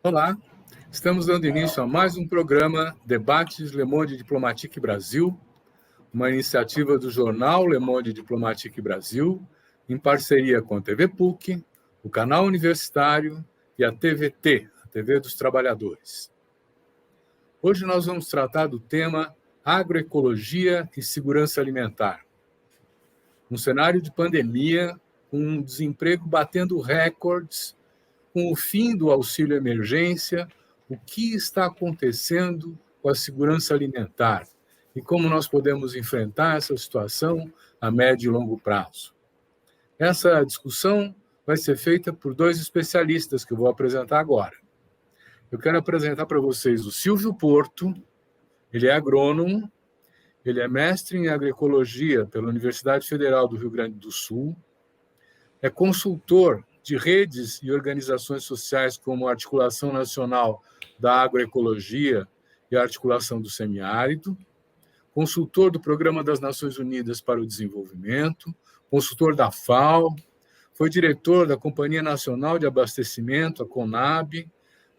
Olá, estamos dando início a mais um programa Debates Le Monde Diplomatique Brasil, uma iniciativa do jornal Le Monde Diplomatique Brasil, em parceria com a TV PUC, o Canal Universitário e a TVT, a TV dos Trabalhadores. Hoje nós vamos tratar do tema agroecologia e segurança alimentar. Um cenário de pandemia, com um desemprego batendo recordes, com o fim do auxílio emergência, o que está acontecendo com a segurança alimentar e como nós podemos enfrentar essa situação a médio e longo prazo. Essa discussão vai ser feita por dois especialistas que eu vou apresentar agora. Eu quero apresentar para vocês o Silvio Porto. Ele é agrônomo, ele é mestre em agroecologia pela Universidade Federal do Rio Grande do Sul, é consultor de redes e organizações sociais como a Articulação Nacional da Agroecologia e a Articulação do Semiárido, consultor do Programa das Nações Unidas para o Desenvolvimento, consultor da FAO, foi diretor da Companhia Nacional de Abastecimento, a CONAB,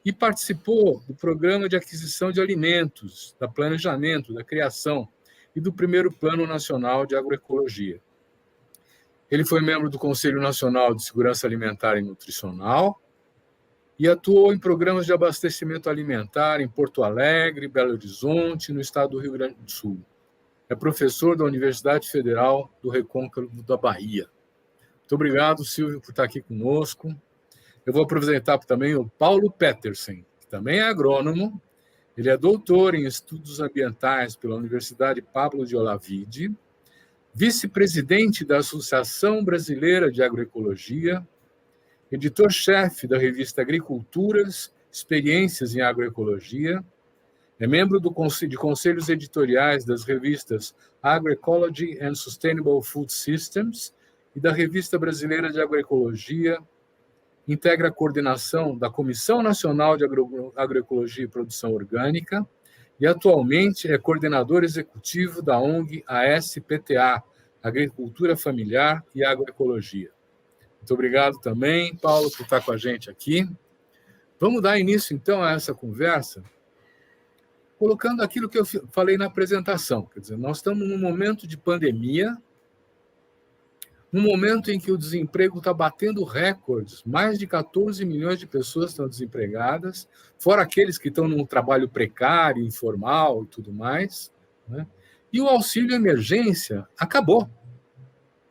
e participou do Programa de Aquisição de Alimentos, da Planejamento, da Criação e do Primeiro Plano Nacional de Agroecologia. Ele foi membro do Conselho Nacional de Segurança Alimentar e Nutricional e atuou em programas de abastecimento alimentar em Porto Alegre, Belo Horizonte, no estado do Rio Grande do Sul. É professor da Universidade Federal do Recôncavo da Bahia. Muito obrigado, Silvio, por estar aqui conosco. Eu vou apresentar também o Paulo Petersen, que também é agrônomo. Ele é doutor em estudos ambientais pela Universidade Pablo de Olavide, vice-presidente da Associação Brasileira de Agroecologia, editor-chefe da revista Agriculturas, Experiências em Agroecologia, é membro de conselhos editoriais das revistas Agroecology and Sustainable Food Systems e da Revista Brasileira de Agroecologia, integra a coordenação da Comissão Nacional de Agroecologia e Produção Orgânica, e atualmente é coordenador executivo da ONG ASPTA, Agricultura Familiar e Agroecologia. Muito obrigado também, Paulo, por estar com a gente aqui. Vamos dar início, então, a essa conversa, colocando aquilo que eu falei na apresentação. Quer dizer, nós estamos num momento de pandemia, um momento em que o desemprego está batendo recordes, mais de 14 milhões de pessoas estão desempregadas, fora aqueles que estão num trabalho precário, informal e tudo mais, né? E o auxílio emergência acabou.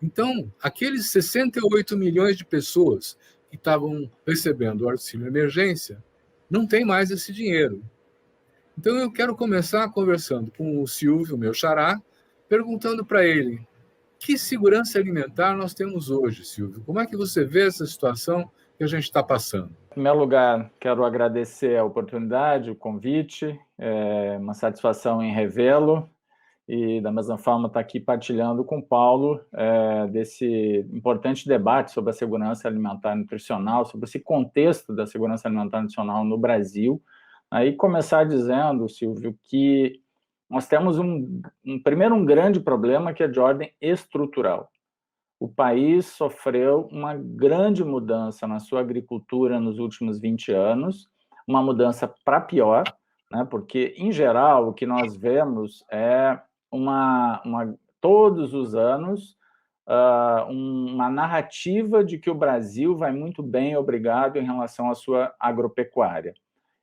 Então, aqueles 68 milhões de pessoas que estavam recebendo o auxílio emergência não tem mais esse dinheiro. Então, eu quero começar conversando com o Silvio, meu xará, perguntando para ele: que segurança alimentar nós temos hoje, Silvio? Como é que você vê essa situação que a gente está passando? Em primeiro lugar, quero agradecer a oportunidade, o convite, é uma satisfação em revê-lo e, da mesma forma, estar aqui partilhando com o Paulo desse importante debate sobre a segurança alimentar e nutricional, sobre esse contexto da segurança alimentar e nutricional no Brasil. Aí começar dizendo, Silvio, que nós temos primeiro um grande problema que é de ordem estrutural. O país sofreu uma grande mudança na sua agricultura nos últimos 20 anos, uma mudança para pior, né, porque, em geral, o que nós vemos é todos os anos uma narrativa de que o Brasil vai muito bem, obrigado, em relação à sua agropecuária.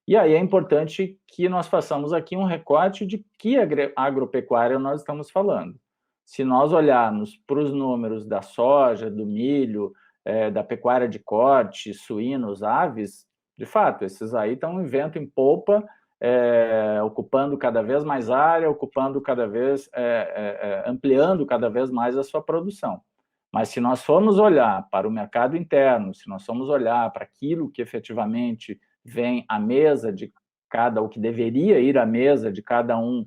E aí é importante que nós façamos aqui um recorte de que agropecuária nós estamos falando. Se nós olharmos para os números da soja, do milho, da pecuária de corte, suínos, aves, de fato, esses aí estão em vento em popa, ocupando cada vez mais área, ampliando cada vez mais a sua produção. Mas se nós formos olhar para o mercado interno, se nós formos olhar para aquilo que efetivamente vem à mesa o que deveria ir à mesa de cada um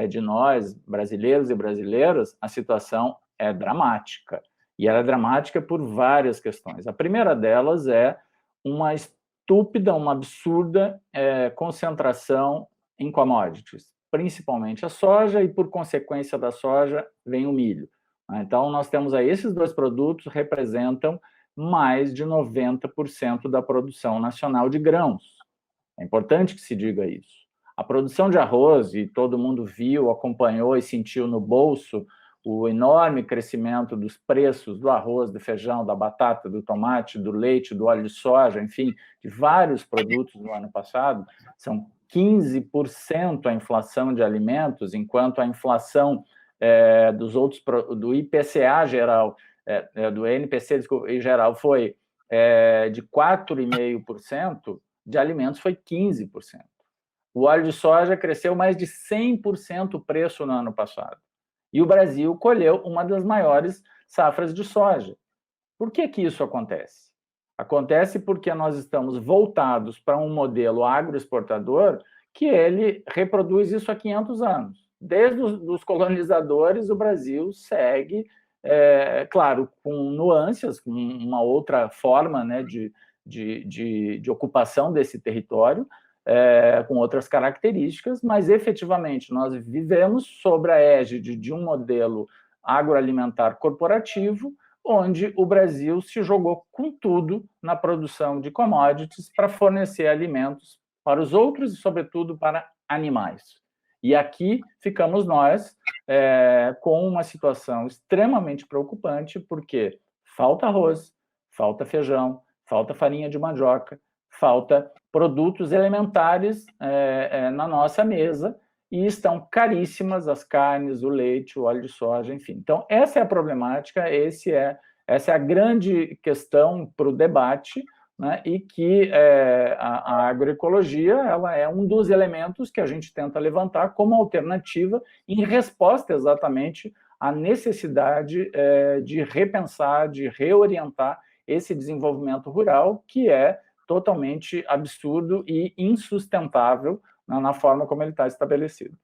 de nós, brasileiros e brasileiras, a situação é dramática. E ela é dramática por várias questões. A primeira delas é uma estúpida, uma absurda concentração em commodities, principalmente a soja, e por consequência da soja vem o milho. Então, nós temos aí esses dois produtos representam mais de 90% da produção nacional de grãos. É importante que se diga isso. A produção de arroz, e todo mundo viu, acompanhou e sentiu no bolso o enorme crescimento dos preços do arroz, do feijão, da batata, do tomate, do leite, do óleo de soja, enfim, de vários produtos no ano passado. São 15% a inflação de alimentos, enquanto a inflação dos outros, do IPCA geral, do NPC em geral, foi de 4,5%, de alimentos foi 15%. O óleo de soja cresceu mais de 100% o preço no ano passado. E o Brasil colheu uma das maiores safras de soja. Por que isso acontece? Acontece porque nós estamos voltados para um modelo agroexportador que ele reproduz isso há 500 anos. Desde os colonizadores, o Brasil segue, claro, com nuances, com uma outra forma, né, de ocupação desse território, com outras características, mas efetivamente nós vivemos sob a égide de um modelo agroalimentar corporativo, onde o Brasil se jogou com tudo na produção de commodities para fornecer alimentos para os outros e, sobretudo, para animais. E aqui ficamos nós com uma situação extremamente preocupante, porque falta arroz, falta feijão, falta farinha de mandioca, falta produtos elementares na nossa mesa, e estão caríssimas as carnes, o leite, o óleo de soja, enfim. Então, essa é a problemática, essa é a grande questão para o debate, né, e que a agroecologia ela é um dos elementos que a gente tenta levantar como alternativa em resposta exatamente à necessidade de repensar, de reorientar esse desenvolvimento rural, que é totalmente absurdo e insustentável na forma como ele está estabelecido.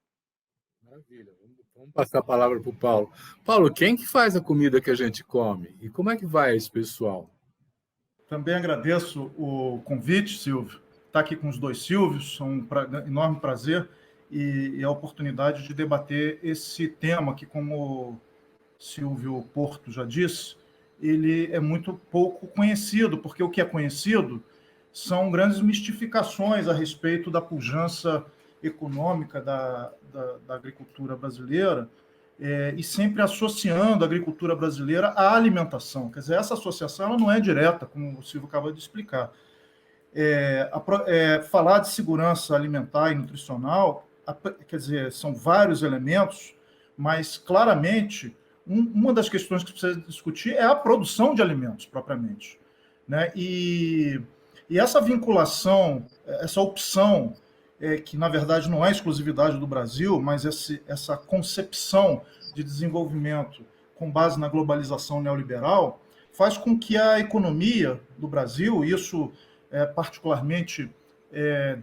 Maravilha. Vamos passar a palavra para o Paulo. Paulo, quem que faz a comida que a gente come? E como é que vai esse pessoal? Também agradeço o convite, Silvio. Estar aqui com os dois Silvios, é um enorme prazer e a oportunidade de debater esse tema que, como Silvio Porto já disse, ele é muito pouco conhecido, porque o que é conhecido são grandes mistificações a respeito da pujança econômica da agricultura brasileira, e sempre associando a agricultura brasileira à alimentação. Quer dizer, essa associação ela não é direta, como o Silvio acaba de explicar. Falar de segurança alimentar e nutricional, quer dizer, são vários elementos, mas claramente uma das questões que precisa discutir é a produção de alimentos, propriamente, né? E essa vinculação, essa opção, que na verdade não é exclusividade do Brasil, mas essa concepção de desenvolvimento com base na globalização neoliberal, faz com que a economia do Brasil, isso particularmente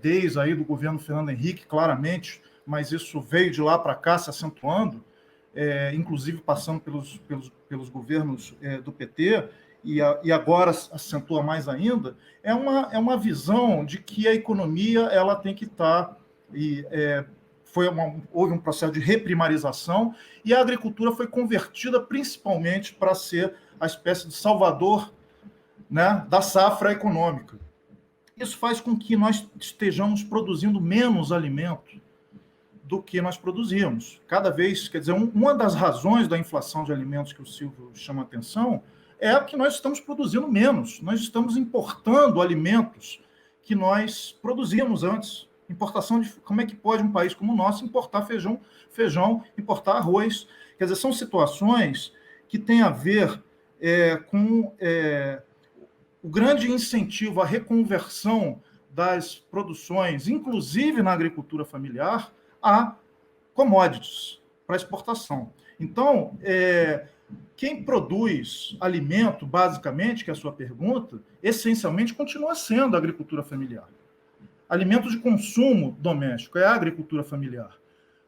desde aí do governo Fernando Henrique, claramente, mas isso veio de lá para cá se acentuando, inclusive passando pelos governos do PT, e agora acentua mais ainda, é uma visão de que a economia ela tem que estar... houve um processo de reprimarização e a agricultura foi convertida principalmente para ser a espécie de salvador, né, da safra econômica. Isso faz com que nós estejamos produzindo menos alimento do que nós produzimos. Cada vez, quer dizer, uma das razões da inflação de alimentos que o Silvio chama a atenção é que nós estamos produzindo menos. Nós estamos importando alimentos que nós produzíamos antes. Importação de... Como é que pode um país como o nosso importar feijão, importar arroz? Quer dizer, são situações que têm a ver com o grande incentivo à reconversão das produções, inclusive na agricultura familiar, a commodities para exportação. Então, quem produz alimento, basicamente, que é a sua pergunta, essencialmente continua sendo a agricultura familiar. Alimento de consumo doméstico é a agricultura familiar.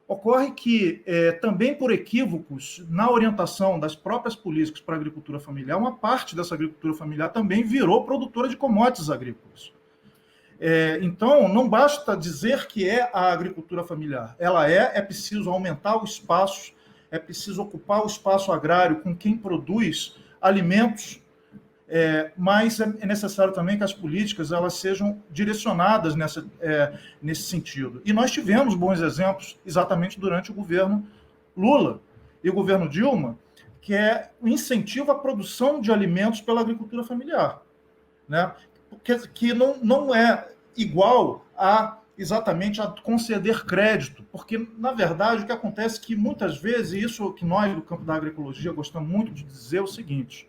Ocorre que, também por equívocos na orientação das próprias políticas para a agricultura familiar, uma parte dessa agricultura familiar também virou produtora de commodities agrícolas. Então, não basta dizer que é a agricultura familiar. Ela é preciso aumentar o espaço, é preciso ocupar o espaço agrário com quem produz alimentos mas é necessário também que as políticas elas sejam direcionadas nesse sentido. E nós tivemos bons exemplos exatamente durante o governo Lula e o governo Dilma, que é o incentivo à produção de alimentos pela agricultura familiar, né? Que não é igual a exatamente a conceder crédito, porque, na verdade, o que acontece é que, muitas vezes, e isso que nós, do campo da agroecologia, gostamos muito de dizer, é o seguinte,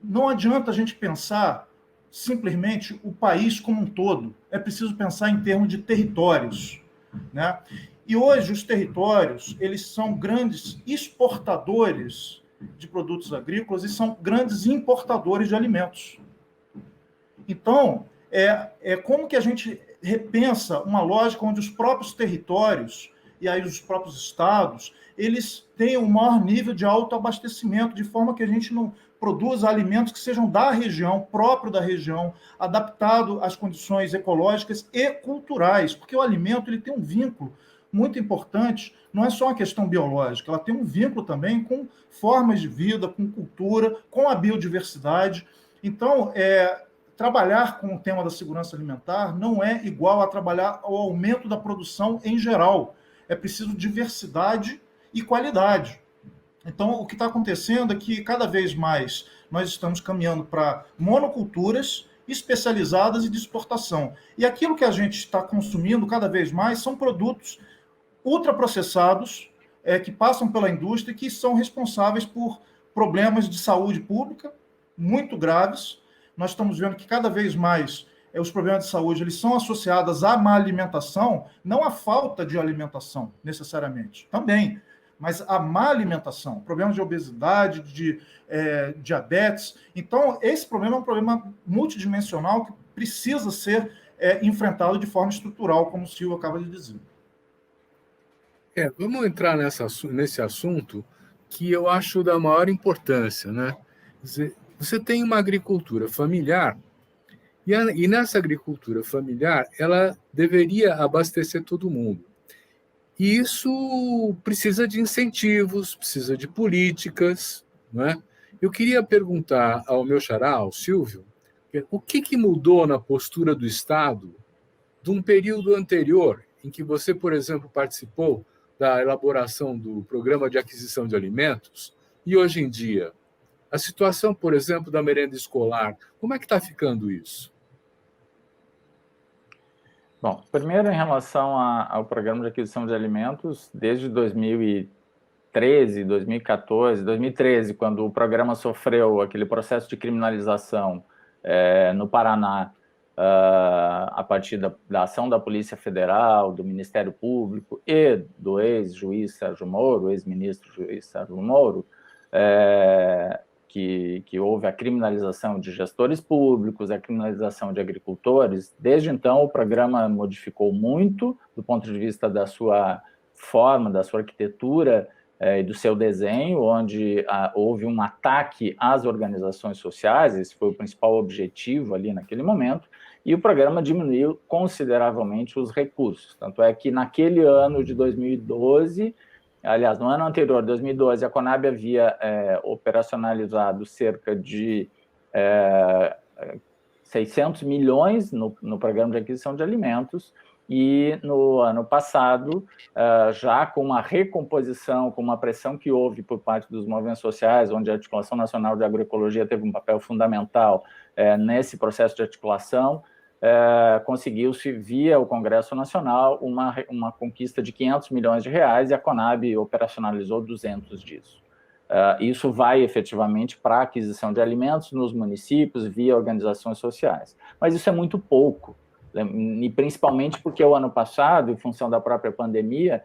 não adianta a gente pensar simplesmente o país como um todo, é preciso pensar em termos de territórios, né? E hoje os territórios, eles são grandes exportadores de produtos agrícolas e são grandes importadores de alimentos. Então, como que a gente repensa uma lógica onde os próprios territórios e aí os próprios estados, eles têm um maior nível de autoabastecimento, de forma que a gente não produza alimentos que sejam da região, próprio da região, adaptado às condições ecológicas e culturais, porque o alimento ele tem um vínculo muito importante, não é só uma questão biológica, ela tem um vínculo também com formas de vida, com cultura, com a biodiversidade. Então, trabalhar com o tema da segurança alimentar não é igual a trabalhar ao aumento da produção em geral. É preciso diversidade e qualidade. Então, o que está acontecendo é que, cada vez mais, nós estamos caminhando para monoculturas especializadas e de exportação. E aquilo que a gente está consumindo cada vez mais são produtos ultraprocessados, que passam pela indústria e que são responsáveis por problemas de saúde pública muito graves. Nós estamos vendo que cada vez mais os problemas de saúde eles são associados à má alimentação, não à falta de alimentação, necessariamente, também, mas à má alimentação, problemas de obesidade, de diabetes. Então, esse problema é um problema multidimensional que precisa ser enfrentado de forma estrutural, como o Silvio acaba de dizer. Vamos entrar nesse assunto que eu acho da maior importância, né? Quer dizer, você tem uma agricultura familiar e nessa agricultura familiar ela deveria abastecer todo mundo. E isso precisa de incentivos, precisa de políticas, né? Eu queria perguntar ao meu xará, ao Silvio, o que mudou na postura do Estado de um período anterior, em que você, por exemplo, participou da elaboração do Programa de Aquisição de Alimentos, e hoje em dia, a situação, por exemplo, da merenda escolar, como é que está ficando isso? Bom, primeiro, em relação ao Programa de Aquisição de Alimentos, desde 2013, 2014, 2013, quando o programa sofreu aquele processo de criminalização no Paraná, a partir da ação da Polícia Federal, do Ministério Público e do ex-juiz Sérgio Moro, ex-ministro juiz Sérgio Moro, que houve a criminalização de gestores públicos, a criminalização de agricultores. Desde então, o programa modificou muito do ponto de vista da sua forma, da sua arquitetura e do seu desenho, onde houve um ataque às organizações sociais, esse foi o principal objetivo ali naquele momento, e o programa diminuiu consideravelmente os recursos. Tanto é que naquele ano de 2012, aliás, no ano anterior, 2012, a Conab havia operacionalizado cerca de 600 milhões no programa de aquisição de alimentos, e no ano passado, já com uma recomposição, com uma pressão que houve por parte dos movimentos sociais, onde a Articulação Nacional de Agroecologia teve um papel fundamental nesse processo de articulação, conseguiu-se, via o Congresso Nacional, uma conquista de 500 milhões de reais, e a Conab operacionalizou 200 disso. Isso vai efetivamente para a aquisição de alimentos nos municípios, via organizações sociais. Mas isso é muito pouco, e principalmente porque o ano passado, em função da própria pandemia,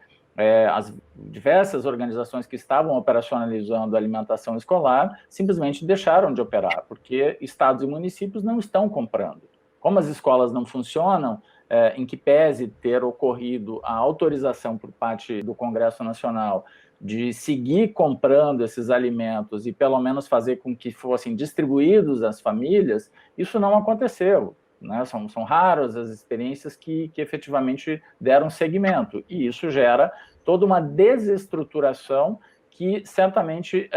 as diversas organizações que estavam operacionalizando a alimentação escolar simplesmente deixaram de operar, porque estados e municípios não estão comprando. Como as escolas não funcionam, em que pese ter ocorrido a autorização por parte do Congresso Nacional de seguir comprando esses alimentos e pelo menos fazer com que fossem distribuídos às famílias, isso não aconteceu. Né? São raras as experiências que efetivamente deram seguimento, e isso gera toda uma desestruturação que certamente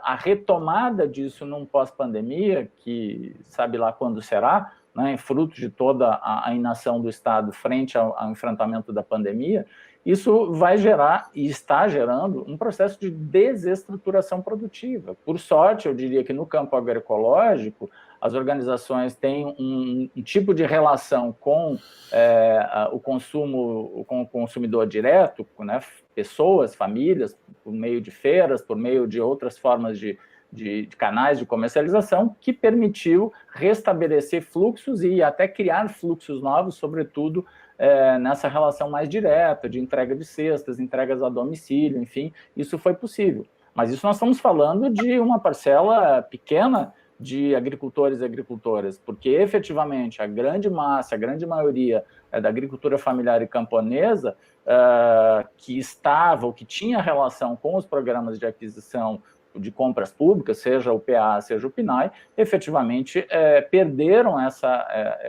a retomada disso num pós-pandemia, que sabe lá quando será, né, fruto de toda a inação do Estado frente ao enfrentamento da pandemia, isso vai gerar, e está gerando, um processo de desestruturação produtiva. Por sorte, eu diria que no campo agroecológico, as organizações têm um tipo de relação com o consumo, com o consumidor direto, né, pessoas, famílias, por meio de feiras, por meio de outras formas de canais de comercialização, que permitiu restabelecer fluxos e até criar fluxos novos, sobretudo nessa relação mais direta, de entrega de cestas, entregas a domicílio, enfim, isso foi possível. Mas isso nós estamos falando de uma parcela pequena de agricultores e agricultoras, porque efetivamente a grande massa, a grande maioria da agricultura familiar e camponesa que estava ou que tinha relação com os programas de aquisição de compras públicas, seja o PA, seja o PNAE, efetivamente perderam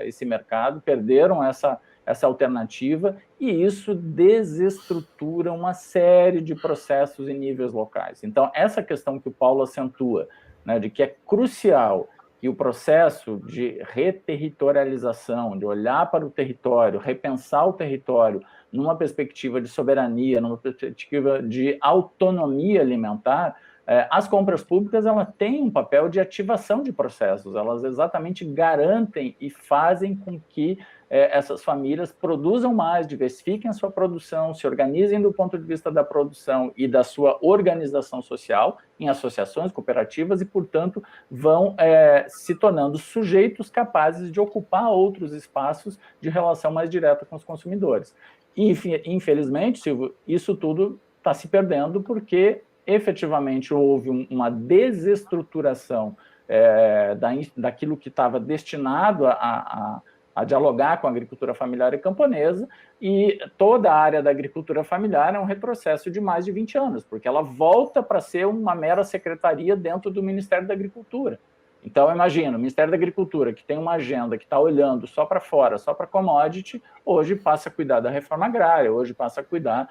esse mercado, perderam essa alternativa, e isso desestrutura uma série de processos em níveis locais. Então, essa questão que o Paulo acentua, né, de que é crucial que o processo de reterritorialização, de olhar para o território, repensar o território numa perspectiva de soberania, numa perspectiva de autonomia alimentar, as compras públicas elas têm um papel de ativação de processos, elas exatamente garantem e fazem com que essas famílias produzam mais, diversifiquem a sua produção, se organizem do ponto de vista da produção e da sua organização social em associações, cooperativas e, portanto, vão se tornando sujeitos capazes de ocupar outros espaços de relação mais direta com os consumidores. E, infelizmente, Silvio, isso tudo está se perdendo porque efetivamente houve uma desestruturação daquilo que estava destinado a dialogar com a agricultura familiar e camponesa, e toda a área da agricultura familiar é um retrocesso de mais de 20 anos, porque ela volta para ser uma mera secretaria dentro do Ministério da Agricultura. Então, imagina, o Ministério da Agricultura, que tem uma agenda que está olhando só para fora, só para commodity, hoje passa a cuidar da reforma agrária, hoje passa a cuidar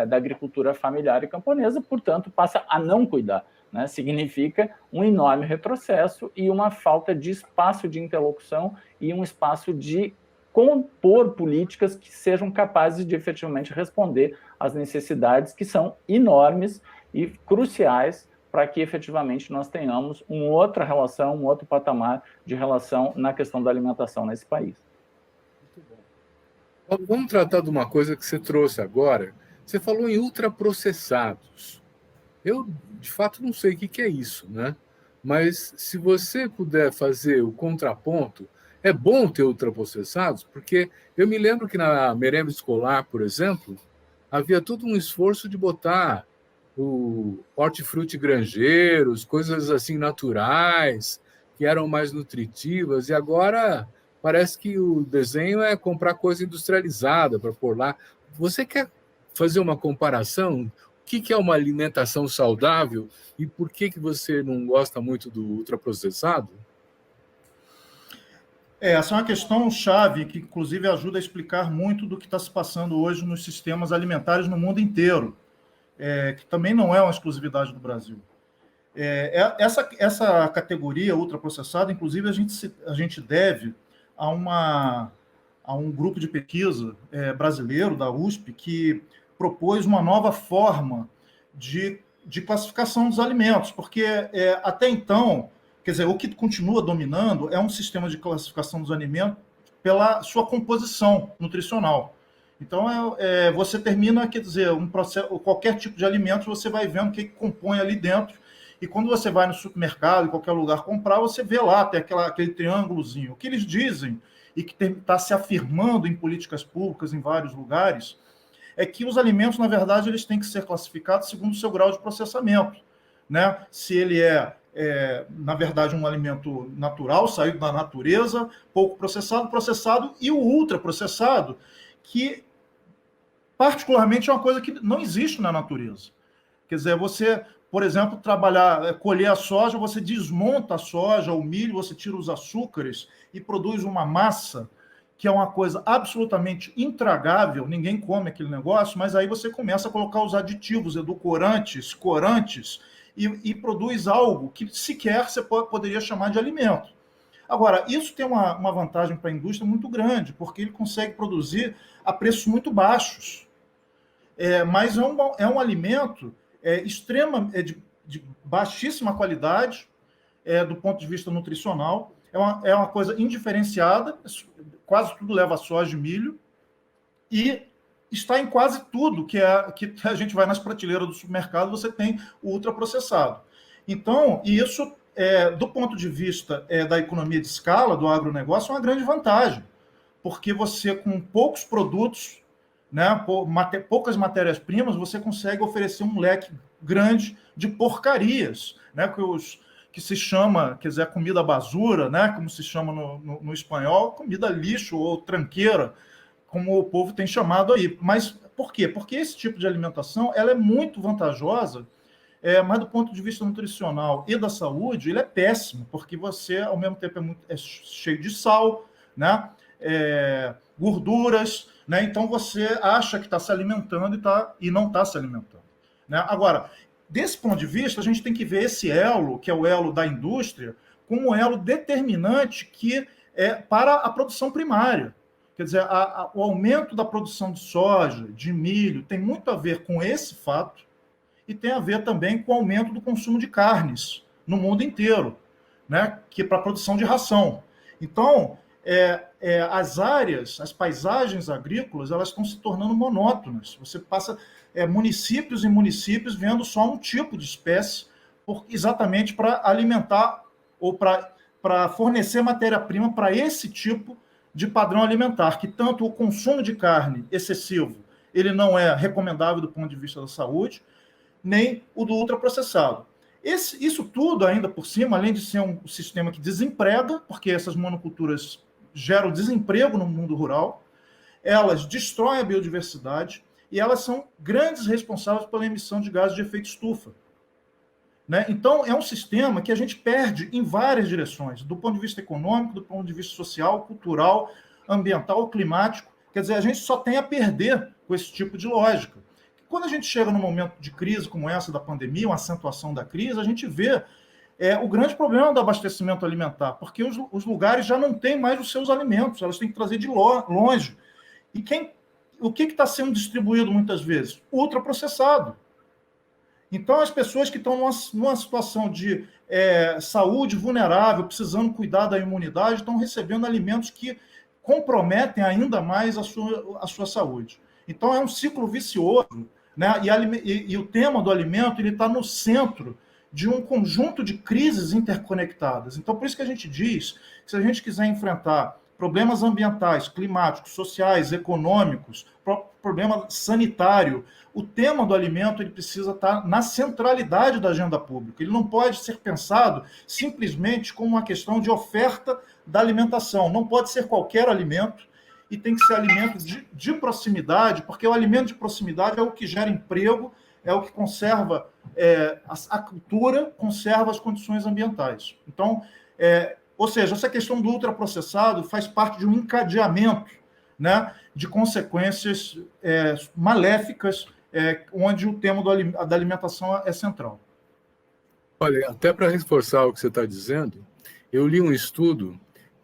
da agricultura familiar e camponesa, portanto, passa a não cuidar. Né? Significa um enorme retrocesso e uma falta de espaço de interlocução e um espaço de compor políticas que sejam capazes de efetivamente responder às necessidades que são enormes e cruciais para que efetivamente nós tenhamos uma outra relação, um outro patamar de relação na questão da alimentação nesse país. Muito bom. Vamos tratar de uma coisa que você trouxe agora. Você falou em ultraprocessados. Eu, de fato, não sei o que é isso, né? Mas se você puder fazer o contraponto, é bom ter ultraprocessados, porque eu me lembro que na merenda escolar, por exemplo, havia todo um esforço de botar o hortifruti grangeiros, coisas assim naturais, que eram mais nutritivas, e agora parece que o desenho é comprar coisa industrializada para pôr lá. Você quer fazer uma comparação? O que é uma alimentação saudável e por que você não gosta muito do ultraprocessado? Essa é uma questão chave que, inclusive, ajuda a explicar muito do que está se passando hoje nos sistemas alimentares no mundo inteiro, que também não é uma exclusividade do Brasil. Essa categoria ultraprocessada, inclusive, a gente deve a um grupo de pesquisa brasileiro, da USP, que propôs uma nova forma de classificação dos alimentos, porque até então, quer dizer, o que continua dominando é um sistema de classificação dos alimentos pela sua composição nutricional. Então, você termina, quer dizer, um processo, qualquer tipo de alimento, você vai vendo o que compõe ali dentro, e quando você vai no supermercado, em qualquer lugar comprar, você vê lá, tem aquele triângulozinho. O que eles dizem, e que está se afirmando em políticas públicas em vários lugares, é que os alimentos, na verdade, eles têm que ser classificados segundo o seu grau de processamento. Né? Se ele na verdade, um alimento natural, saído da natureza, pouco processado, e o ultraprocessado, que particularmente é uma coisa que não existe na natureza. Quer dizer, você, por exemplo, colher a soja, você desmonta a soja, o milho, você tira os açúcares e produz uma massa que é uma coisa absolutamente intragável, ninguém come aquele negócio, mas aí você começa a colocar os aditivos, edulcorantes, corantes, e produz algo que sequer você poderia chamar de alimento. Agora, isso tem uma vantagem para a indústria muito grande, porque ele consegue produzir a preços muito baixos. Mas é um alimento de baixíssima qualidade, do ponto de vista nutricional, é uma coisa indiferenciada, quase tudo leva soja e milho, e está em quase tudo que a gente vai nas prateleiras do supermercado, você tem o ultraprocessado. Então, isso, do ponto de vista da economia de escala, do agronegócio, é uma grande vantagem, porque você, com poucos produtos, né, poucas matérias-primas, você consegue oferecer um leque grande de porcarias, né, que se chama, quer dizer, comida basura, né, como se chama no espanhol, comida lixo ou tranqueira, como o povo tem chamado aí. Mas por quê? Porque esse tipo de alimentação ela é muito vantajosa, mas do ponto de vista nutricional e da saúde, ele é péssimo, porque você, ao mesmo tempo, é cheio de sal, né, gorduras, né, então você acha que está se alimentando e não está se alimentando. Né? Agora, desse ponto de vista, a gente tem que ver esse elo, que é o elo da indústria, como um elo determinante para a produção primária. Quer dizer, o aumento da produção de soja, de milho, tem muito a ver com esse fato e tem a ver também com o aumento do consumo de carnes no mundo inteiro, né? Que é para a produção de ração. Então, as paisagens agrícolas, elas estão se tornando monótonas. Você passa municípios e municípios vendo só um tipo de espécie, exatamente para alimentar ou para fornecer matéria-prima para esse tipo de padrão alimentar, que tanto o consumo de carne excessivo, ele não é recomendável do ponto de vista da saúde, nem o do ultraprocessado. Isso tudo, ainda por cima, além de ser um sistema que desemprega, porque essas monoculturas geram desemprego no mundo rural, elas destroem a biodiversidade e elas são grandes responsáveis pela emissão de gases de efeito estufa. Né? Então, é um sistema que a gente perde em várias direções, do ponto de vista econômico, do ponto de vista social, cultural, ambiental, climático. Quer dizer, a gente só tem a perder com esse tipo de lógica. Quando a gente chega num momento de crise como essa da pandemia, uma acentuação da crise, a gente vê o grande problema do abastecimento alimentar, porque os lugares já não têm mais os seus alimentos, elas têm que trazer de longe. E o que está sendo distribuído muitas vezes? Ultraprocessado. Então, as pessoas que estão numa situação de saúde vulnerável, precisando cuidar da imunidade, estão recebendo alimentos que comprometem ainda mais a sua saúde. Então, é um ciclo vicioso, né? E o tema do alimento está no centro de um conjunto de crises interconectadas. Então, por isso que a gente diz que se a gente quiser enfrentar problemas ambientais, climáticos, sociais, econômicos, problema sanitário, o tema do alimento ele precisa estar na centralidade da agenda pública. Ele não pode ser pensado simplesmente como uma questão de oferta da alimentação. Não pode ser qualquer alimento e tem que ser alimento de proximidade, porque o alimento de proximidade é o que gera emprego, é o que conserva a cultura, conserva as condições ambientais. Então, ou seja, essa questão do ultraprocessado faz parte de um encadeamento, né, de consequências maléficas, onde o tema da alimentação é central. Olha, até para reforçar o que você está dizendo, eu li um estudo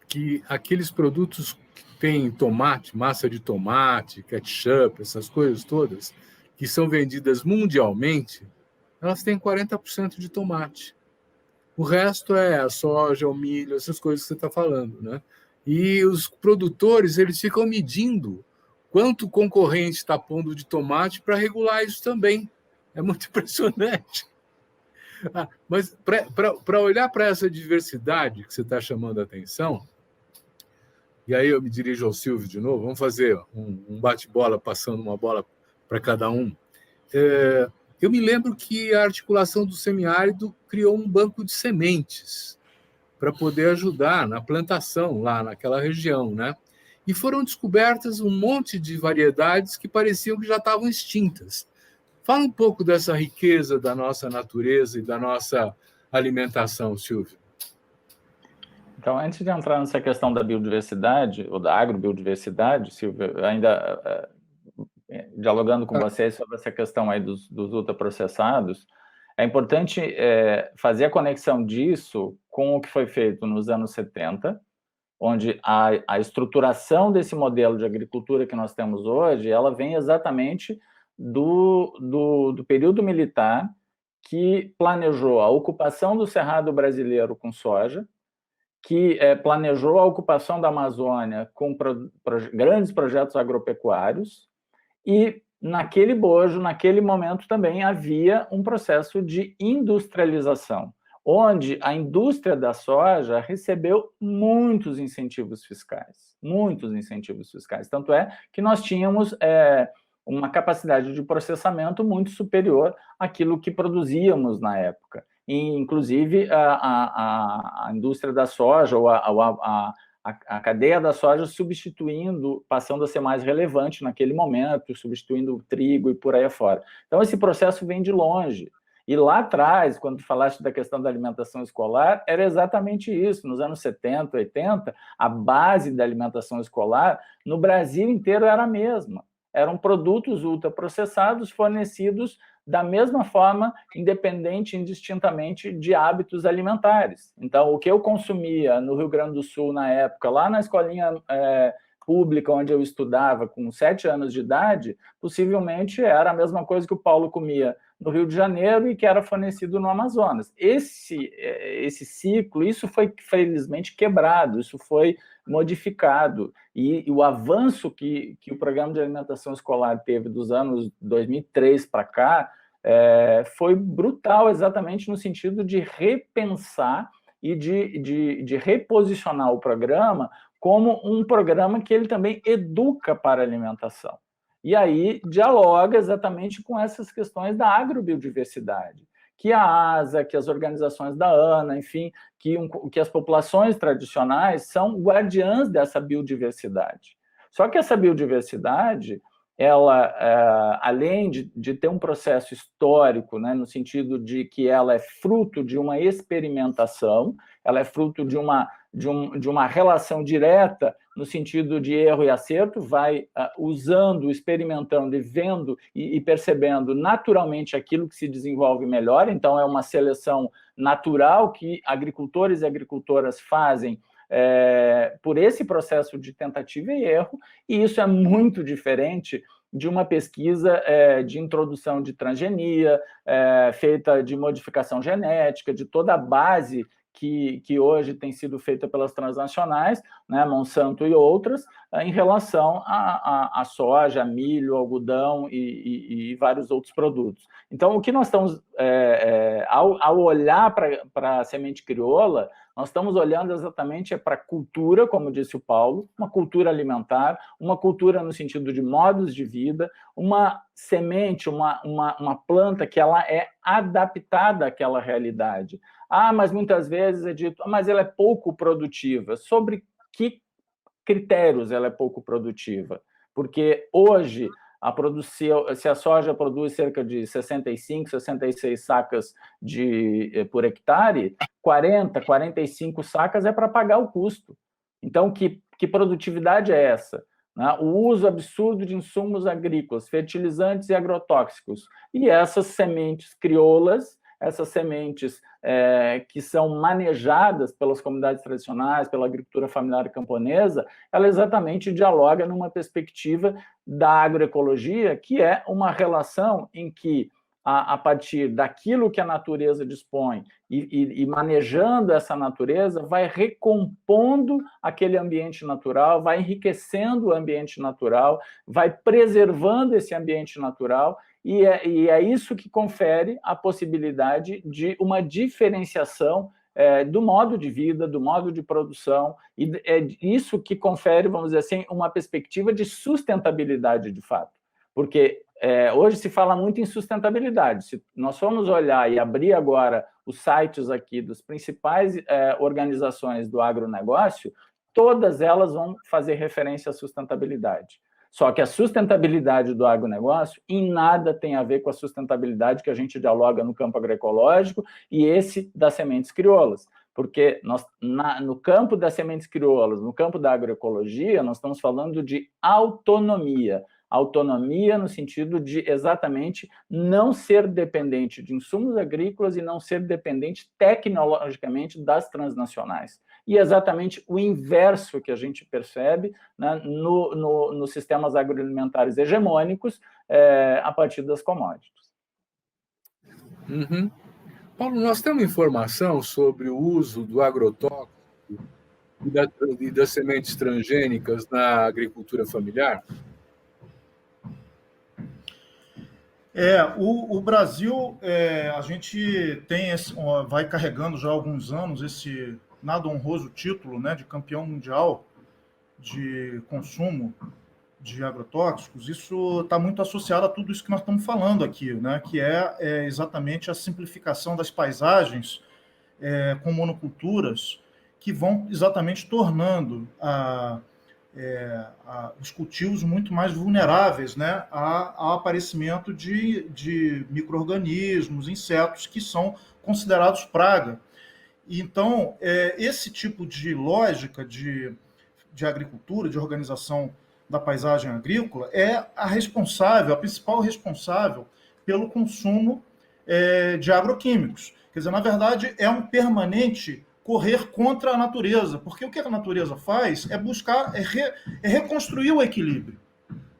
que aqueles produtos que têm tomate, massa de tomate, ketchup, essas coisas todas, que são vendidas mundialmente, elas têm 40% de tomate. O resto é a soja, o milho, essas coisas que você está falando, né? E os produtores, eles ficam medindo quanto o concorrente está pondo de tomate para regular isso também. É muito impressionante. Mas para olhar para essa diversidade que você está chamando a atenção, e aí eu me dirijo ao Silvio de novo, vamos fazer um bate-bola, passando uma bola para cada um. Eu me lembro que a articulação do semiárido criou um banco de sementes para poder ajudar na plantação lá naquela região, né? E foram descobertas um monte de variedades que pareciam que já estavam extintas. Fala um pouco dessa riqueza da nossa natureza e da nossa alimentação, Silvio. Então, antes de entrar nessa questão da biodiversidade, ou da agrobiodiversidade, Silvio, ainda dialogando com vocês sobre essa questão aí dos ultraprocessados, é importante fazer a conexão disso com o que foi feito nos anos 70, onde a estruturação desse modelo de agricultura que nós temos hoje, ela vem exatamente do período militar, que planejou a ocupação do Cerrado brasileiro com soja, que planejou a ocupação da Amazônia com grandes projetos agropecuários, e naquele bojo, naquele momento também havia um processo de industrialização, onde a indústria da soja recebeu muitos incentivos fiscais, tanto é que nós tínhamos uma capacidade de processamento muito superior àquilo que produzíamos na época. E, inclusive, a indústria da soja, ou a cadeia da soja passando a ser mais relevante naquele momento, substituindo o trigo e por aí afora. Então, esse processo vem de longe. E lá atrás, quando falaste da questão da alimentação escolar, era exatamente isso. Nos anos 70, 80, a base da alimentação escolar no Brasil inteiro era a mesma. Eram produtos ultraprocessados fornecidos da mesma forma, independente, indistintamente de hábitos alimentares. Então, o que eu consumia no Rio Grande do Sul na época, lá na escolinha pública onde eu estudava, com 7 anos de idade, possivelmente era a mesma coisa que o Paulo comia no Rio de Janeiro e que era fornecido no Amazonas. Esse ciclo, isso foi felizmente quebrado, isso foi modificado, e o avanço que o programa de alimentação escolar teve dos anos 2003 para cá foi brutal, exatamente no sentido de repensar e de reposicionar o programa como um programa que ele também educa para a alimentação. E aí dialoga exatamente com essas questões da agrobiodiversidade, que a ASA, que as organizações da ANA, enfim, que as populações tradicionais são guardiãs dessa biodiversidade. Só que essa biodiversidade, ela, além de ter um processo histórico, né, no sentido de que ela é fruto de uma experimentação, ela é fruto de uma relação direta no sentido de erro e acerto, vai usando, experimentando e vendo e percebendo naturalmente aquilo que se desenvolve melhor. Então, é uma seleção natural que agricultores e agricultoras fazem por esse processo de tentativa e erro, e isso é muito diferente de uma pesquisa de introdução de transgenia, feita de modificação genética, de toda a base que hoje tem sido feita pelas transnacionais, né, Monsanto e outras, em relação a soja, milho, algodão e vários outros produtos. Então, o que nós estamos, ao olhar para a semente crioula, nós estamos olhando exatamente para a cultura, como disse o Paulo, uma cultura alimentar, uma cultura no sentido de modos de vida, uma semente, uma planta que ela é adaptada àquela realidade. Mas muitas vezes é dito, mas ela é pouco produtiva. Sobre que critérios ela é pouco produtiva? Porque hoje, se a soja produz cerca de 65, 66 sacas por hectare, 40, 45 sacas é para pagar o custo. Então, que produtividade é essa? O uso absurdo de insumos agrícolas, fertilizantes e agrotóxicos. E essas sementes crioulas, essas sementes que são manejadas pelas comunidades tradicionais, pela agricultura familiar camponesa, ela exatamente dialoga numa perspectiva da agroecologia, que é uma relação em que, a partir daquilo que a natureza dispõe e manejando essa natureza, vai recompondo aquele ambiente natural, vai enriquecendo o ambiente natural, vai preservando esse ambiente natural, e é isso que confere a possibilidade de uma diferenciação do modo de vida, do modo de produção, e é isso que confere, vamos dizer assim, uma perspectiva de sustentabilidade de fato. Porque hoje se fala muito em sustentabilidade. Se nós formos olhar e abrir agora os sites aqui das principais organizações do agronegócio, todas elas vão fazer referência à sustentabilidade. Só que a sustentabilidade do agronegócio em nada tem a ver com a sustentabilidade que a gente dialoga no campo agroecológico e esse das sementes crioulas. porque no campo das sementes crioulas, no campo da agroecologia, nós estamos falando de autonomia. Autonomia no sentido de exatamente não ser dependente de insumos agrícolas e não ser dependente tecnologicamente das transnacionais. E exatamente o inverso que a gente percebe, né, nos sistemas agroalimentares hegemônicos a partir das commodities. Uhum. Paulo, nós temos informação sobre o uso do agrotóxico e das sementes transgênicas na agricultura familiar? O Brasil, a gente vai carregando já há alguns anos esse nada honroso título, né, de campeão mundial de consumo de agrotóxicos. Isso está muito associado a tudo isso que nós estamos falando aqui, né, que é exatamente a simplificação das paisagens com monoculturas, que vão exatamente tornando os cultivos muito mais vulneráveis, né, ao aparecimento de micro-organismos, insetos que são considerados praga. Então, esse tipo de lógica de agricultura, de organização da paisagem agrícola, é a principal responsável pelo consumo de agroquímicos. Quer dizer, na verdade, é um permanente correr contra a natureza, porque o que a natureza faz é buscar, reconstruir o equilíbrio,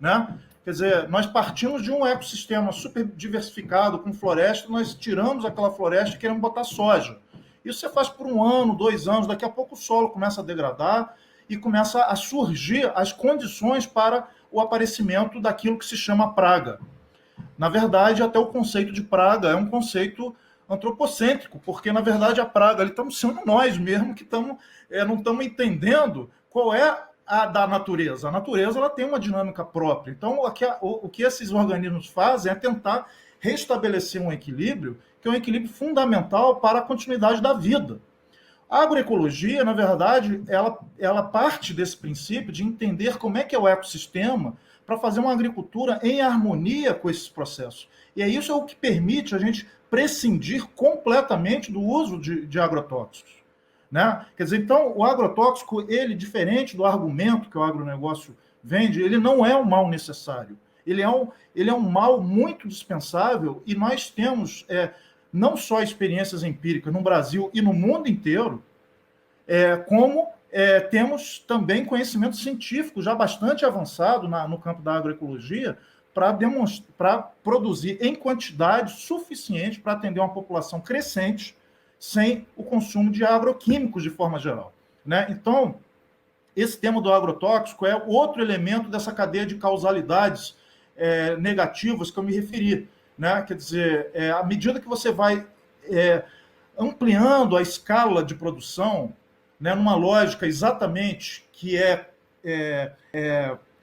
né? Quer dizer, nós partimos de um ecossistema super diversificado, com floresta, nós tiramos aquela floresta e queremos botar soja. Isso você faz por 1 ano, 2 anos, daqui a pouco o solo começa a degradar e começa a surgir as condições para o aparecimento daquilo que se chama praga. Na verdade, até o conceito de praga é um conceito antropocêntrico, porque, na verdade, a praga ali estamos sendo nós mesmos que não estamos entendendo qual é a da natureza. A natureza ela tem uma dinâmica própria. Então, o que esses organismos fazem é tentar restabelecer um equilíbrio, que é um equilíbrio fundamental para a continuidade da vida. A agroecologia, na verdade, ela parte desse princípio de entender como é que é o ecossistema para fazer uma agricultura em harmonia com esses processos. E isso é o que permite a gente prescindir completamente do uso de agrotóxicos, né? Quer dizer, então, o agrotóxico, ele, diferente do argumento que o agronegócio vende, ele não é um mal necessário. Ele é um mal muito dispensável e nós temos não só experiências empíricas no Brasil e no mundo inteiro, como temos também conhecimento científico já bastante avançado no campo da agroecologia para produzir em quantidade suficiente para atender uma população crescente sem o consumo de agroquímicos de forma geral, né? Então, esse tema do agrotóxico é outro elemento dessa cadeia de causalidades negativas que eu me referi, né? Quer dizer, à medida que você vai ampliando a escala de produção, né, numa lógica exatamente que é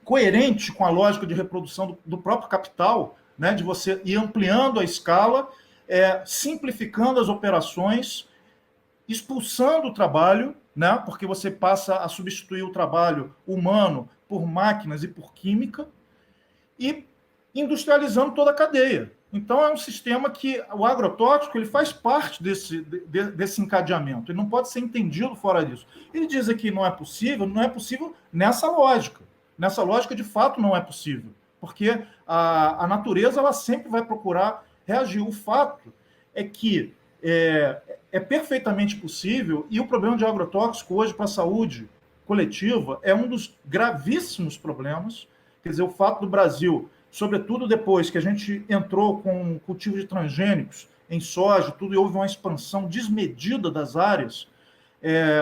coerente com a lógica de reprodução do próprio capital, né, de você ir ampliando a escala, simplificando as operações, expulsando o trabalho, né, porque você passa a substituir o trabalho humano por máquinas e por química, e industrializando toda a cadeia. Então, é um sistema que o agrotóxico ele faz parte desse encadeamento. Ele não pode ser entendido fora disso. Ele diz que não é possível nessa lógica. Nessa lógica, de fato, não é possível. Porque a natureza ela sempre vai procurar reagir. O fato é que é perfeitamente possível, e o problema de agrotóxico hoje para a saúde coletiva é um dos gravíssimos problemas. Quer dizer, o fato do Brasil, sobretudo depois que a gente entrou com o cultivo de transgênicos em soja, tudo, e houve uma expansão desmedida das áreas,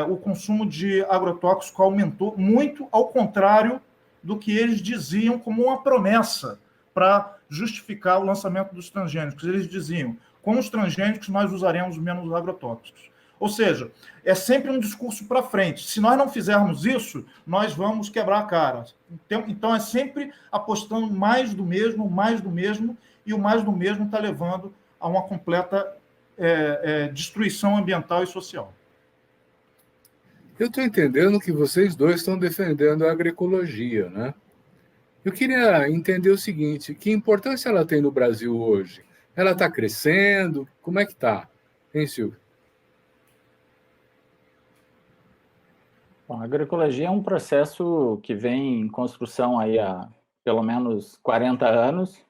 o consumo de agrotóxico aumentou muito, ao contrário do que eles diziam como uma promessa para justificar o lançamento dos transgênicos. Eles diziam, com os transgênicos nós usaremos menos agrotóxicos. Ou seja, é sempre um discurso para frente. Se nós não fizermos isso, nós vamos quebrar a cara. Então, é sempre apostando mais do mesmo, e o mais do mesmo está levando a uma completa destruição ambiental e social. Eu estou entendendo que vocês dois estão defendendo a agroecologia, né? Eu queria entender o seguinte, que importância ela tem no Brasil hoje? Ela está crescendo? Como é que está? Hein, Silvio? Bom, a agroecologia é um processo que vem em construção aí há pelo menos 40 anos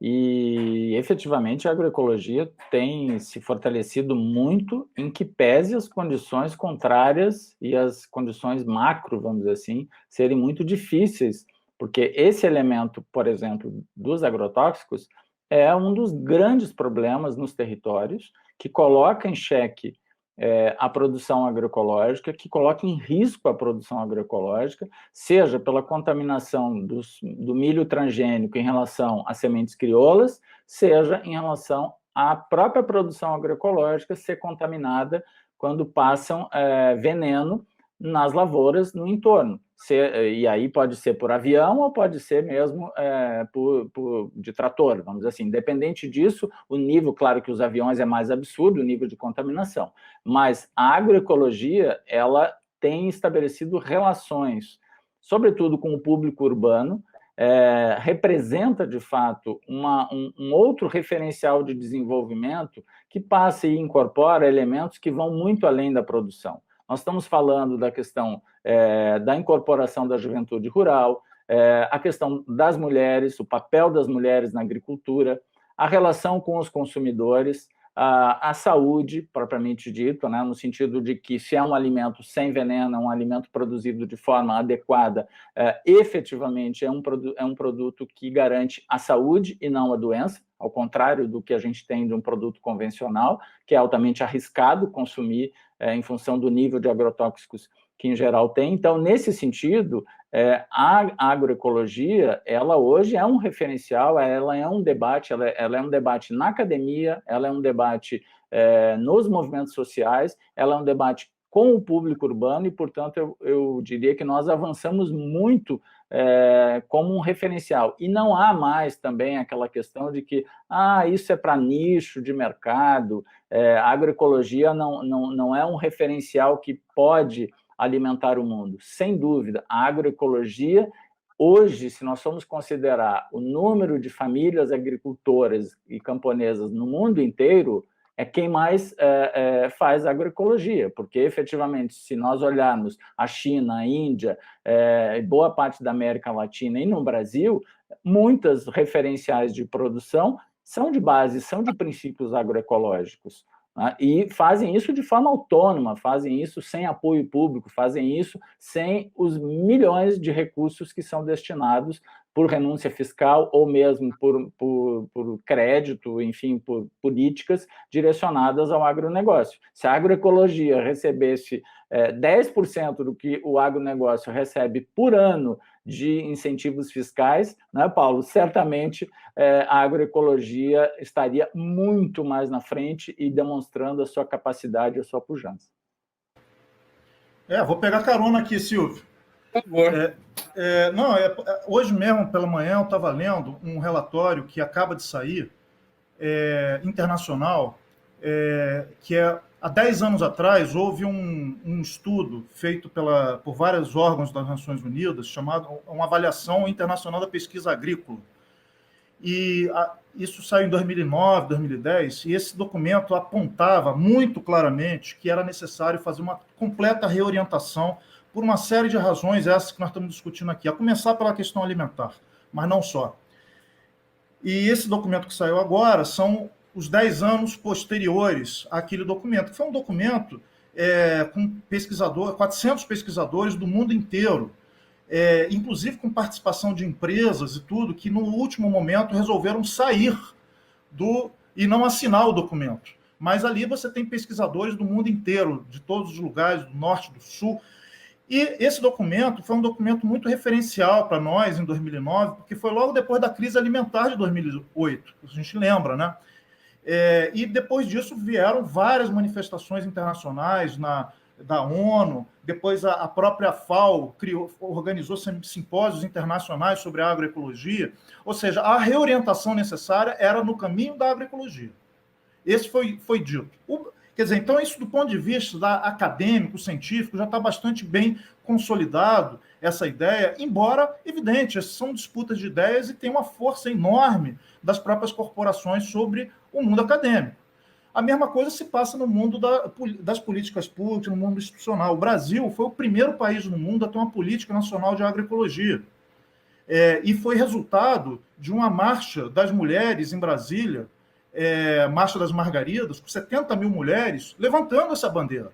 e, efetivamente, a agroecologia tem se fortalecido muito em que pese as condições contrárias e as condições macro, vamos dizer assim, serem muito difíceis, porque esse elemento, por exemplo, dos agrotóxicos, é um dos grandes problemas nos territórios que coloca em xeque a produção agroecológica, que coloca em risco a produção agroecológica, seja pela contaminação do milho transgênico em relação às sementes crioulas, seja em relação à própria produção agroecológica ser contaminada quando passam veneno nas lavouras no entorno. E aí pode ser por avião ou pode ser mesmo de trator, vamos dizer assim. Independente disso, o nível, claro que os aviões é mais absurdo, o nível de contaminação, mas a agroecologia, ela tem estabelecido relações, sobretudo com o público urbano, representa, de fato, um outro referencial de desenvolvimento que passa e incorpora elementos que vão muito além da produção. Nós estamos falando da questão da incorporação da juventude rural, a questão das mulheres, o papel das mulheres na agricultura, a relação com os consumidores, a saúde, propriamente dito, né, no sentido de que se é um alimento sem veneno, um alimento produzido de forma adequada, efetivamente é um produto que garante a saúde e não a doença, ao contrário do que a gente tem de um produto convencional, que é altamente arriscado consumir em função do nível de agrotóxicos que em geral tem. Então, nesse sentido, a agroecologia, ela hoje é um referencial, ela é um debate, ela é um debate na academia, ela é um debate nos movimentos sociais, ela é um debate com o público urbano e, portanto, eu diria que nós avançamos muito como um referencial. E não há mais também aquela questão de que isso é para nicho de mercado, a agroecologia não é um referencial que pode alimentar o mundo. Sem dúvida, a agroecologia, hoje, se nós formos considerar o número de famílias agricultoras e camponesas no mundo inteiro, é quem mais faz agroecologia, porque, efetivamente, se nós olharmos a China, a Índia, boa parte da América Latina e no Brasil, muitas referenciais de produção são de base, são de princípios agroecológicos, né? E fazem isso de forma autônoma, fazem isso sem apoio público, fazem isso sem os milhões de recursos que são destinados por renúncia fiscal ou mesmo por crédito, enfim, por políticas direcionadas ao agronegócio. Se a agroecologia recebesse 10% do que o agronegócio recebe por ano de incentivos fiscais, né, Paulo? Certamente a agroecologia estaria muito mais na frente e demonstrando a sua capacidade e a sua pujança. Vou pegar carona aqui, Silvio. Por favor. Hoje mesmo, pela manhã, eu estava lendo um relatório que acaba de sair, internacional, que há 10 anos atrás houve um estudo feito por vários órgãos das Nações Unidas, chamado uma avaliação internacional da pesquisa agrícola. E isso saiu em 2009, 2010, e esse documento apontava muito claramente que era necessário fazer uma completa reorientação por uma série de razões, essas que nós estamos discutindo aqui, a começar pela questão alimentar, mas não só. E esse documento que saiu agora são os 10 anos posteriores àquele documento, que foi um documento com 400 pesquisadores do mundo inteiro, inclusive com participação de empresas e tudo, que no último momento resolveram sair e não assinar o documento. Mas ali você tem pesquisadores do mundo inteiro, de todos os lugares, do norte, do sul. E esse documento foi um documento muito referencial para nós em 2009, porque foi logo depois da crise alimentar de 2008, a gente lembra, né? E depois disso vieram várias manifestações internacionais da ONU, depois a própria FAO organizou simpósios internacionais sobre a agroecologia, ou seja, a reorientação necessária era no caminho da agroecologia. Esse foi dito. Quer dizer, então isso do ponto de vista acadêmico, científico, já está bastante bem consolidado essa ideia, embora, evidente, são disputas de ideias e tem uma força enorme das próprias corporações sobre o mundo acadêmico. A mesma coisa se passa no mundo das políticas públicas, no mundo institucional. O Brasil foi o primeiro país no mundo a ter uma política nacional de agroecologia. E foi resultado de uma marcha das mulheres em Brasília, Marcha das Margaridas, com 70 mil mulheres levantando essa bandeira.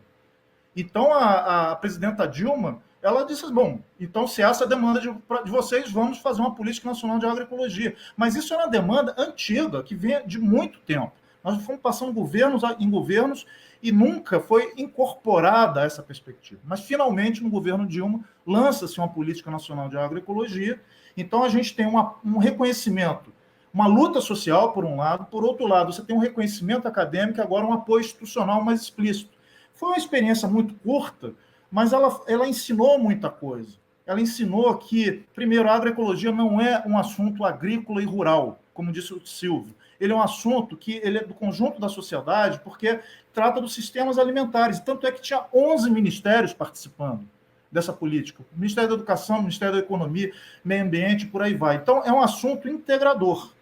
Então, a presidenta Dilma, ela disse, bom, então se essa é a demanda de vocês, vamos fazer uma política nacional de agroecologia. Mas isso é uma demanda antiga, que vem de muito tempo. Nós fomos passando governos em governos e nunca foi incorporada essa perspectiva. Mas, finalmente, no governo Dilma, lança-se uma política nacional de agroecologia. Então, a gente tem um reconhecimento, uma luta social, por um lado. Por outro lado, você tem um reconhecimento acadêmico e agora um apoio institucional mais explícito. Foi uma experiência muito curta, mas ela ensinou muita coisa. Ela ensinou que, primeiro, a agroecologia não é um assunto agrícola e rural, como disse o Silvio. Ele é um assunto que ele é do conjunto da sociedade, porque trata dos sistemas alimentares. Tanto é que tinha 11 ministérios participando dessa política. O Ministério da Educação, o Ministério da Economia, Meio Ambiente, por aí vai. Então, é um assunto integrador,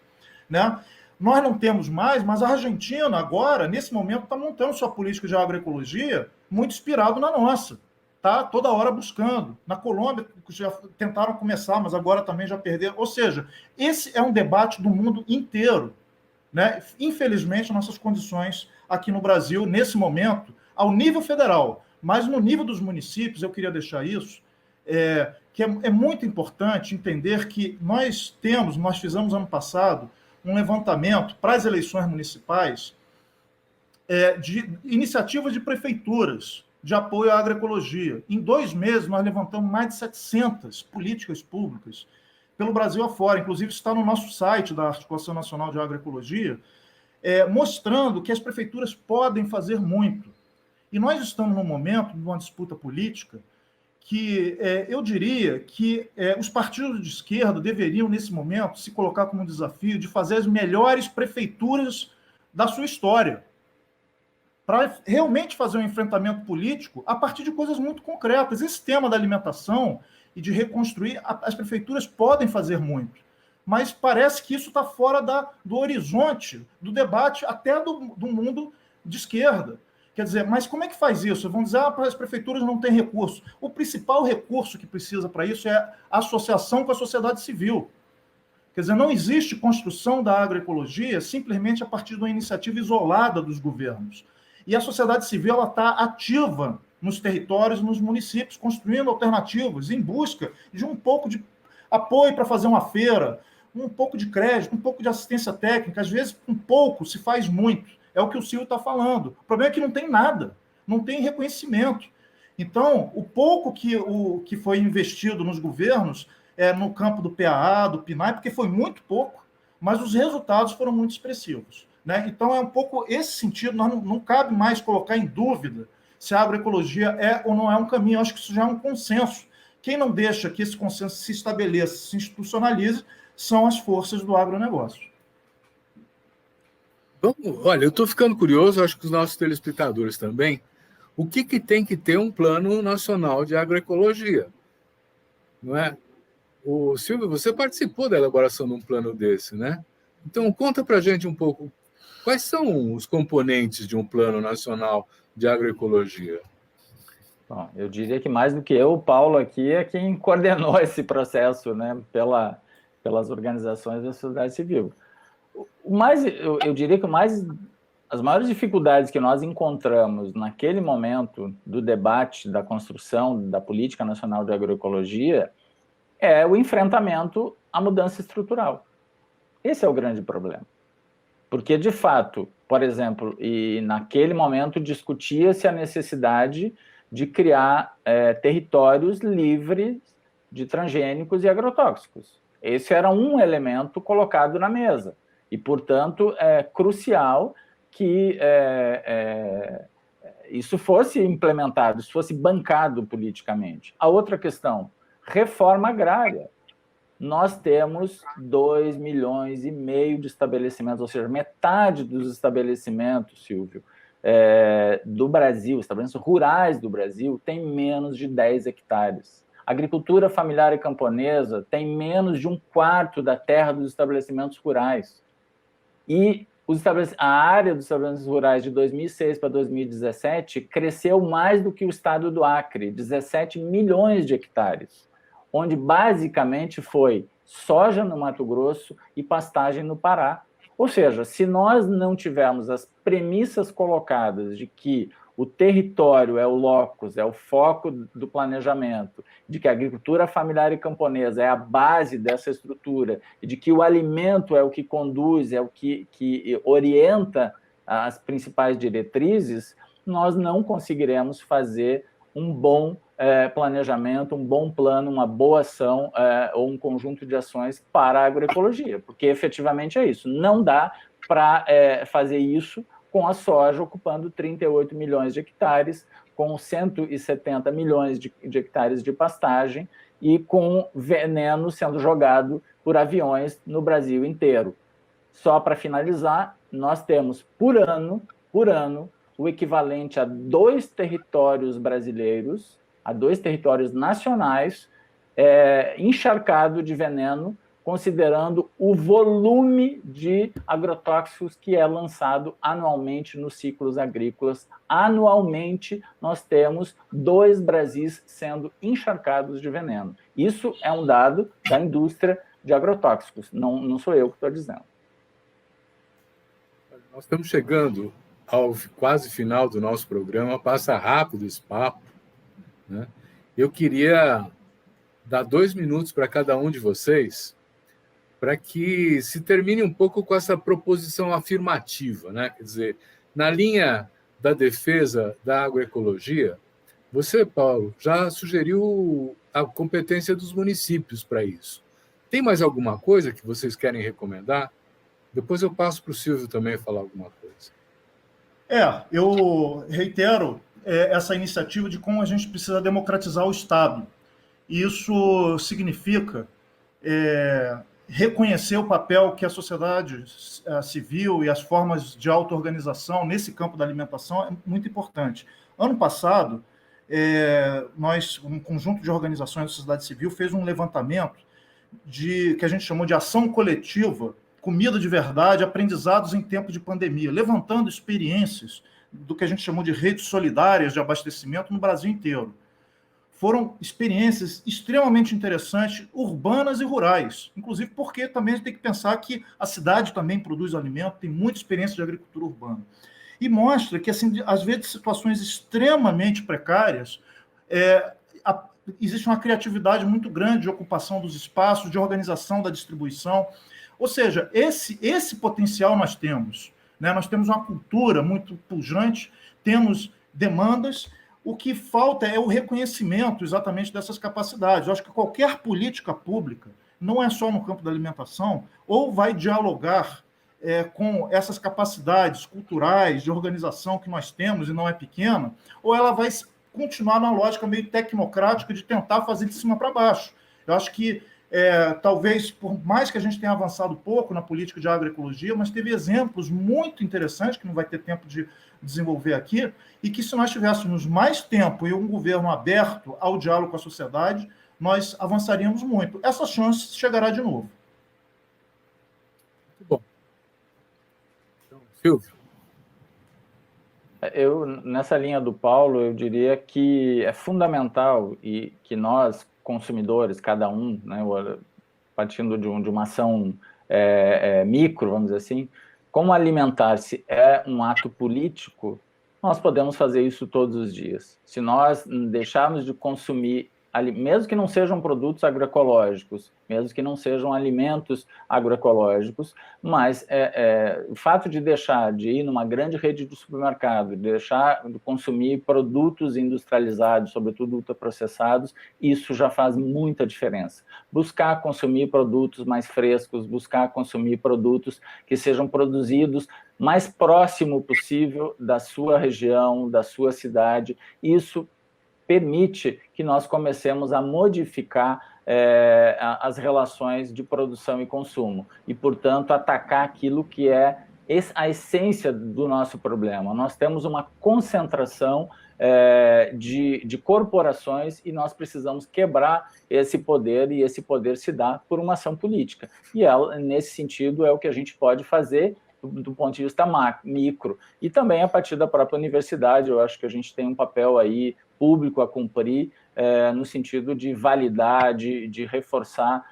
né? Nós não temos mais, mas a Argentina agora, nesse momento, está montando sua política de agroecologia muito inspirado na nossa. Está toda hora buscando. Na Colômbia já tentaram começar, mas agora também já perderam. Ou seja, esse é um debate do mundo inteiro, né? Infelizmente, nossas condições aqui no Brasil, nesse momento, ao nível federal, mas no nível dos municípios, eu queria deixar isso, que é muito importante entender que nós fizemos ano passado um levantamento para as eleições municipais de iniciativas de prefeituras de apoio à agroecologia. Em 2 meses, nós levantamos mais de 700 políticas públicas pelo Brasil afora. Inclusive, está no nosso site da Articulação Nacional de Agroecologia, mostrando que as prefeituras podem fazer muito. E nós estamos num momento de uma disputa política que eu diria que os partidos de esquerda deveriam, nesse momento, se colocar como desafio de fazer as melhores prefeituras da sua história, para realmente fazer um enfrentamento político a partir de coisas muito concretas. Esse tema da alimentação e de reconstruir, as prefeituras podem fazer muito, mas parece que isso está fora do horizonte, do debate, até do mundo de esquerda. Quer dizer, mas como é que faz isso? Vão dizer, as prefeituras não têm recurso. O principal recurso que precisa para isso é a associação com a sociedade civil. Quer dizer, não existe construção da agroecologia simplesmente a partir de uma iniciativa isolada dos governos. E a sociedade civil está ativa nos territórios, nos municípios, construindo alternativas em busca de um pouco de apoio para fazer uma feira, um pouco de crédito, um pouco de assistência técnica. Às vezes, um pouco se faz muito. É o que o Silvio está falando. O problema é que não tem nada, não tem reconhecimento. Então, o pouco que foi investido nos governos no campo do PAA, do PNAE, porque foi muito pouco, mas os resultados foram muito expressivos, né? Então, é um pouco esse sentido, não cabe mais colocar em dúvida se a agroecologia é ou não é um caminho. Eu acho que isso já é um consenso. Quem não deixa que esse consenso se estabeleça, se institucionalize, são as forças do agronegócio. Olha, eu estou ficando curioso, acho que os nossos telespectadores também, o que tem que ter um plano nacional de agroecologia, não é? O Silvio, você participou da elaboração de um plano desse, né? Então, conta para a gente um pouco, quais são os componentes de um plano nacional de agroecologia? Bom, eu diria que mais do que eu, o Paulo aqui é quem coordenou esse processo, né, pelas organizações da sociedade civil. Eu diria que as maiores dificuldades que nós encontramos naquele momento do debate da construção da Política Nacional de Agroecologia é o enfrentamento à mudança estrutural. Esse é o grande problema. Porque, de fato, por exemplo, e naquele momento discutia-se a necessidade de criar territórios livres de transgênicos e agrotóxicos. Esse era um elemento colocado na mesa. E, portanto, é crucial que isso fosse implementado, isso fosse bancado politicamente. A outra questão, reforma agrária. Nós temos 2,5 milhões de estabelecimentos, ou seja, metade dos estabelecimentos, Silvio, do Brasil, estabelecimentos rurais do Brasil, tem menos de 10 hectares. A agricultura familiar e camponesa tem menos de 1/4 da terra dos estabelecimentos rurais. E a área dos estabelecimentos rurais de 2006 para 2017 cresceu mais do que o estado do Acre, 17 milhões de hectares, onde basicamente foi soja no Mato Grosso e pastagem no Pará. Ou seja, se nós não tivermos as premissas colocadas de que o território é o locus, é o foco do planejamento, de que a agricultura familiar e camponesa é a base dessa estrutura, e de que o alimento é o que conduz, é o que orienta as principais diretrizes, nós não conseguiremos fazer um bom planejamento, um bom plano, uma boa ação ou um conjunto de ações para a agroecologia, porque efetivamente é isso. Não dá para fazer isso com a soja ocupando 38 milhões de hectares, com 170 milhões de hectares de pastagem e com veneno sendo jogado por aviões no Brasil inteiro. Só para finalizar, nós temos por ano, o equivalente a 2 territórios brasileiros, a 2 territórios nacionais, encharcado de veneno, considerando o volume de agrotóxicos que é lançado anualmente nos ciclos agrícolas. Anualmente, nós temos 2 Brasis sendo encharcados de veneno. Isso é um dado da indústria de agrotóxicos, não sou eu que estou dizendo. Nós estamos chegando ao quase final do nosso programa, passa rápido esse papo, né? Eu queria dar 2 minutos para cada um de vocês, para que se termine um pouco com essa proposição afirmativa, né? Quer dizer, na linha da defesa da agroecologia, você, Paulo, já sugeriu a competência dos municípios para isso. Tem mais alguma coisa que vocês querem recomendar? Depois eu passo para o Silvio também falar alguma coisa. Eu reitero essa iniciativa de como a gente precisa democratizar o Estado. Isso significa reconhecer o papel que a sociedade civil e as formas de auto-organização nesse campo da alimentação é muito importante. Ano passado, um conjunto de organizações da sociedade civil fez um levantamento que a gente chamou de ação coletiva, comida de verdade, aprendizados em tempo de pandemia, levantando experiências do que a gente chamou de redes solidárias de abastecimento no Brasil inteiro. Foram experiências extremamente interessantes, urbanas e rurais, inclusive porque também a gente tem que pensar que a cidade também produz alimento, tem muita experiência de agricultura urbana. E mostra que, assim, às vezes, situações extremamente precárias, existe uma criatividade muito grande de ocupação dos espaços, de organização da distribuição. Ou seja, esse potencial nós temos, né? Nós temos uma cultura muito pujante, temos demandas. O que falta é o reconhecimento exatamente dessas capacidades. Eu acho que qualquer política pública, não é só no campo da alimentação, ou vai dialogar com essas capacidades culturais de organização que nós temos, e não é pequena, ou ela vai continuar na lógica meio tecnocrática de tentar fazer de cima para baixo. Eu acho que, talvez, por mais que a gente tenha avançado pouco na política de agroecologia, mas teve exemplos muito interessantes, que não vai ter tempo de desenvolver aqui, e que se nós tivéssemos mais tempo e um governo aberto ao diálogo com a sociedade, nós avançaríamos muito. Essa chance chegará de novo. Muito bom. Então, Silvio. Nessa linha do Paulo, eu diria que é fundamental e que nós, consumidores, cada um, né, partindo de uma ação micro, vamos dizer assim, como alimentar-se é um ato político, nós podemos fazer isso todos os dias. Se nós deixarmos de consumir, mesmo que não sejam produtos agroecológicos, mesmo que não sejam alimentos agroecológicos, mas o fato de deixar de ir numa grande rede de supermercado, de deixar de consumir produtos industrializados, sobretudo ultraprocessados, isso já faz muita diferença. Buscar consumir produtos mais frescos, buscar consumir produtos que sejam produzidos mais próximo possível da sua região, da sua cidade, isso permite que nós comecemos a modificar as relações de produção e consumo e, portanto, atacar aquilo que é a essência do nosso problema. Nós temos uma concentração de corporações e nós precisamos quebrar esse poder, e esse poder se dá por uma ação política. E ela, nesse sentido, é o que a gente pode fazer do ponto de vista micro, e também a partir da própria universidade. Eu acho que a gente tem um papel aí público a cumprir, no sentido de validar, de reforçar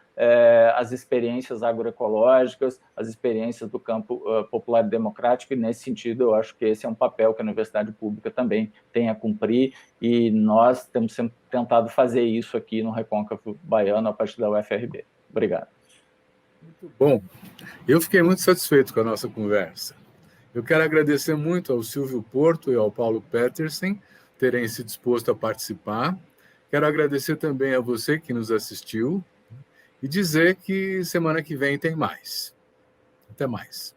as experiências agroecológicas, as experiências do campo popular e democrático, e nesse sentido eu acho que esse é um papel que a universidade pública também tem a cumprir, e nós temos sempre tentado fazer isso aqui no Recôncavo Baiano a partir da UFRB. Obrigado. Muito bom. Eu fiquei muito satisfeito com a nossa conversa. Eu quero agradecer muito ao Silvio Porto e ao Paulo Petersen terem se disposto a participar. Quero agradecer também a você que nos assistiu e dizer que semana que vem tem mais. Até mais.